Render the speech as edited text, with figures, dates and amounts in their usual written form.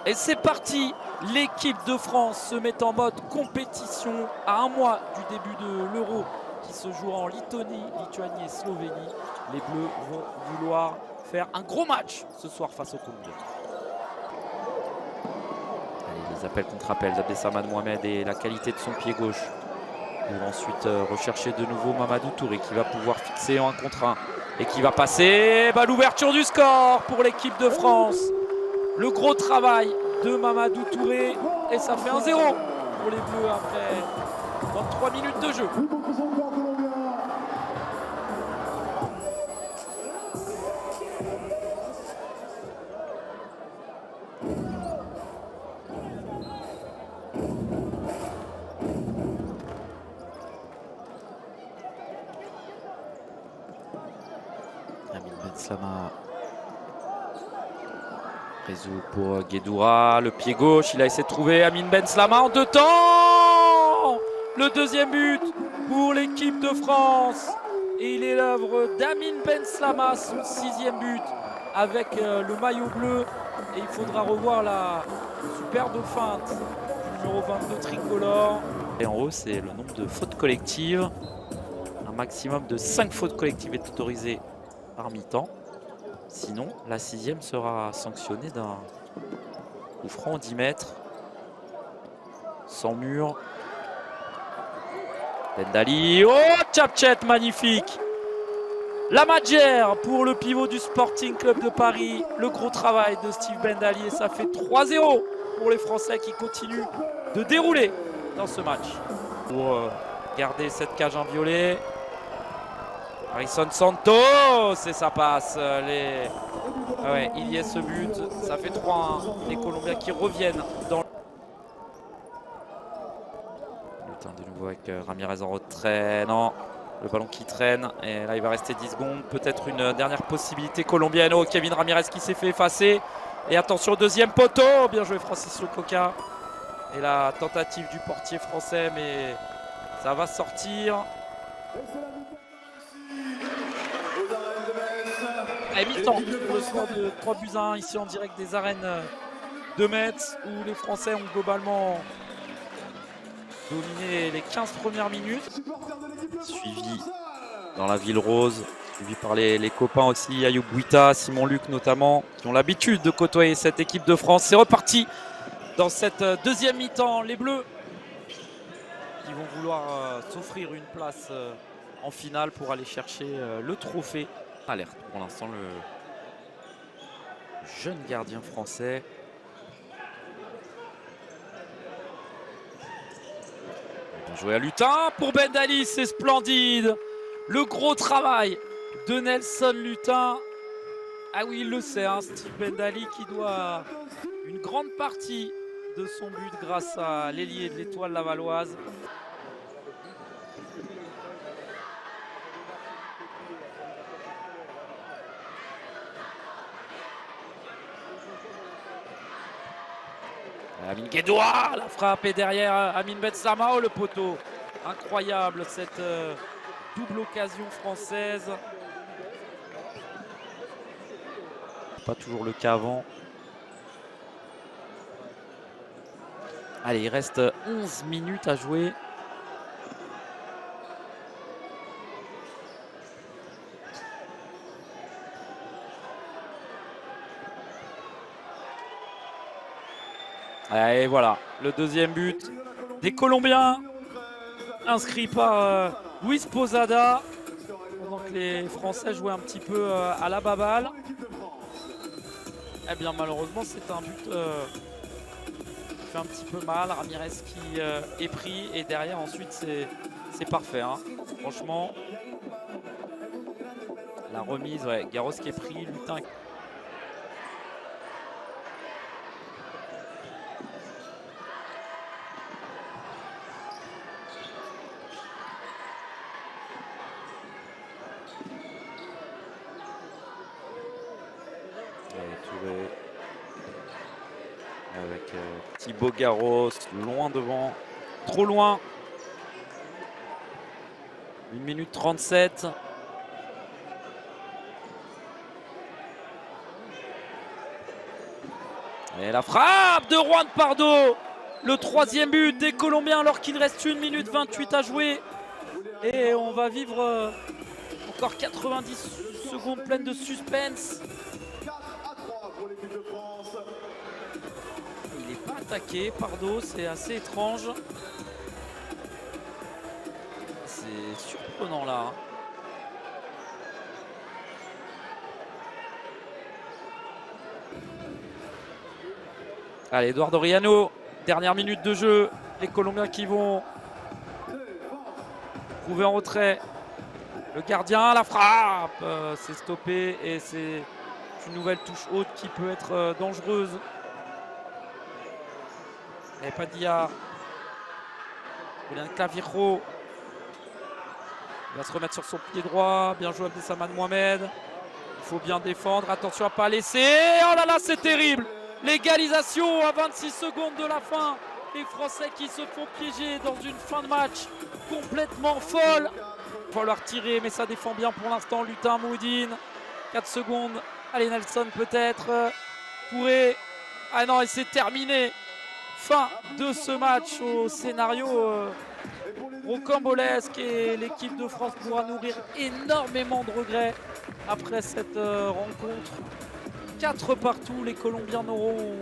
Et c'est parti, l'équipe de France se met en mode compétition à un mois du début de l'Euro qui se joue en Lituanie et Slovénie. Les Bleus vont vouloir faire un gros match ce soir face aux Colombiens. Allez, les appels contre appels d'Abdessamad Mohamed et la qualité de son pied gauche. Pour ensuite rechercher de nouveau Mamadou Touré qui va pouvoir fixer en 1 contre 1 et qui va passer. L'ouverture du score pour l'équipe de France. Le gros travail de Mamadou Touré et ça fait 1-0 pour les Bleus après 23 minutes de jeu. Amin Benslama réseau pour Guédoura, le pied gauche, il a essayé de trouver Amin Benslama en 2 temps. Le deuxième but pour l'équipe de France. Et il est l'œuvre d'Amin Benslama, son 6e but avec le maillot bleu. Et il faudra revoir la superbe feinte du numéro 22 tricolore. Et en haut, c'est le nombre de fautes collectives. Un maximum de 5 fautes collectives est autorisé par mi-temps. Sinon, la 6e sera sanctionnée d'un coup franc 10 mètres. Sans mur. Bendali. Oh, Tchapchet, magnifique. La Madjer pour le pivot du Sporting Club de Paris. Le gros travail de Steve Bendali. Et ça fait 3-0 pour les Français qui continuent de dérouler dans ce match. Pour garder cette cage inviolée. Harrison Santos, et ça passe. Ah ouais, il y est ce but, ça fait 3-1. Les Colombiens qui reviennent dans Lutin de nouveau avec Ramirez en retrait. Non, le ballon qui traîne. Et là, il va rester 10 secondes. Peut-être une dernière possibilité colombienne. Oh, Kevin Ramirez qui s'est fait effacer. Et attention, deuxième poteau. Bien joué, Francis Lococa. Et la tentative du portier français, mais ça va sortir. À mi-temps pour le score de 3-1 ici en direct des arènes de Metz où les Français ont globalement dominé les 15 premières minutes. Suivi dans la ville rose, suivi par les copains aussi, Ayoub Bouita, Simon Luc notamment, qui ont l'habitude de côtoyer cette équipe de France. C'est reparti dans cette deuxième mi-temps. Les Bleus qui vont vouloir s'offrir une place en finale pour aller chercher le trophée. Alerte pour l'instant le jeune gardien français. Bien joué à Lutin pour Bendali, c'est splendide. Le gros travail de Nelson Lutin. Ah oui, il le sait, hein, Steve Bendali qui doit une grande partie de son but grâce à l'ailier de l'Étoile lavalloise. Amin Guédoura, la frappe est derrière Amin Benslama, le poteau. Incroyable cette double occasion française. Pas toujours le cas avant. Allez, il reste 11 minutes à jouer. Et voilà, le deuxième but des Colombiens, inscrit par Luis Posada, pendant que les Français jouaient un petit peu à la baballe. Eh bien malheureusement c'est un but qui fait un petit peu mal. Ramirez qui est pris et derrière ensuite c'est parfait, hein. Franchement, la remise, ouais, Garros qui est pris, Lutin. Touré avec Thibaut Garros loin devant, trop loin. 1 minute 37. Et la frappe de Juan Pardo. Le troisième but des Colombiens alors qu'il reste 1 minute 28 à jouer. Et on va vivre encore 90 secondes pleines de suspense. Il n'est pas attaqué, Pardo, c'est assez étrange. C'est surprenant là. Allez, Eduardo Riano, dernière minute de jeu. Les Colombiens qui vont trouver en retrait. Le gardien, la frappe, c'est stoppé et c'est une nouvelle touche haute qui peut être dangereuse. Et Padilla, Julian Clavijo, il va se remettre sur son pied droit. Bien joué Abdessamad Mohamed. Il faut bien défendre, attention à ne pas laisser. Oh là là, c'est terrible. L'égalisation à 26 secondes de la fin. Les Français qui se font piéger dans une fin de match complètement folle. Il va falloir tirer, mais ça défend bien pour l'instant. Lutin Moudine, 4 secondes. Allez, Nelson peut-être pourrait. Ah non, et c'est terminé. Fin de ce match au scénario rocambolesque. Et l'équipe de France pourra nourrir énormément de regrets après cette rencontre. 4 partout, les Colombiens n'auront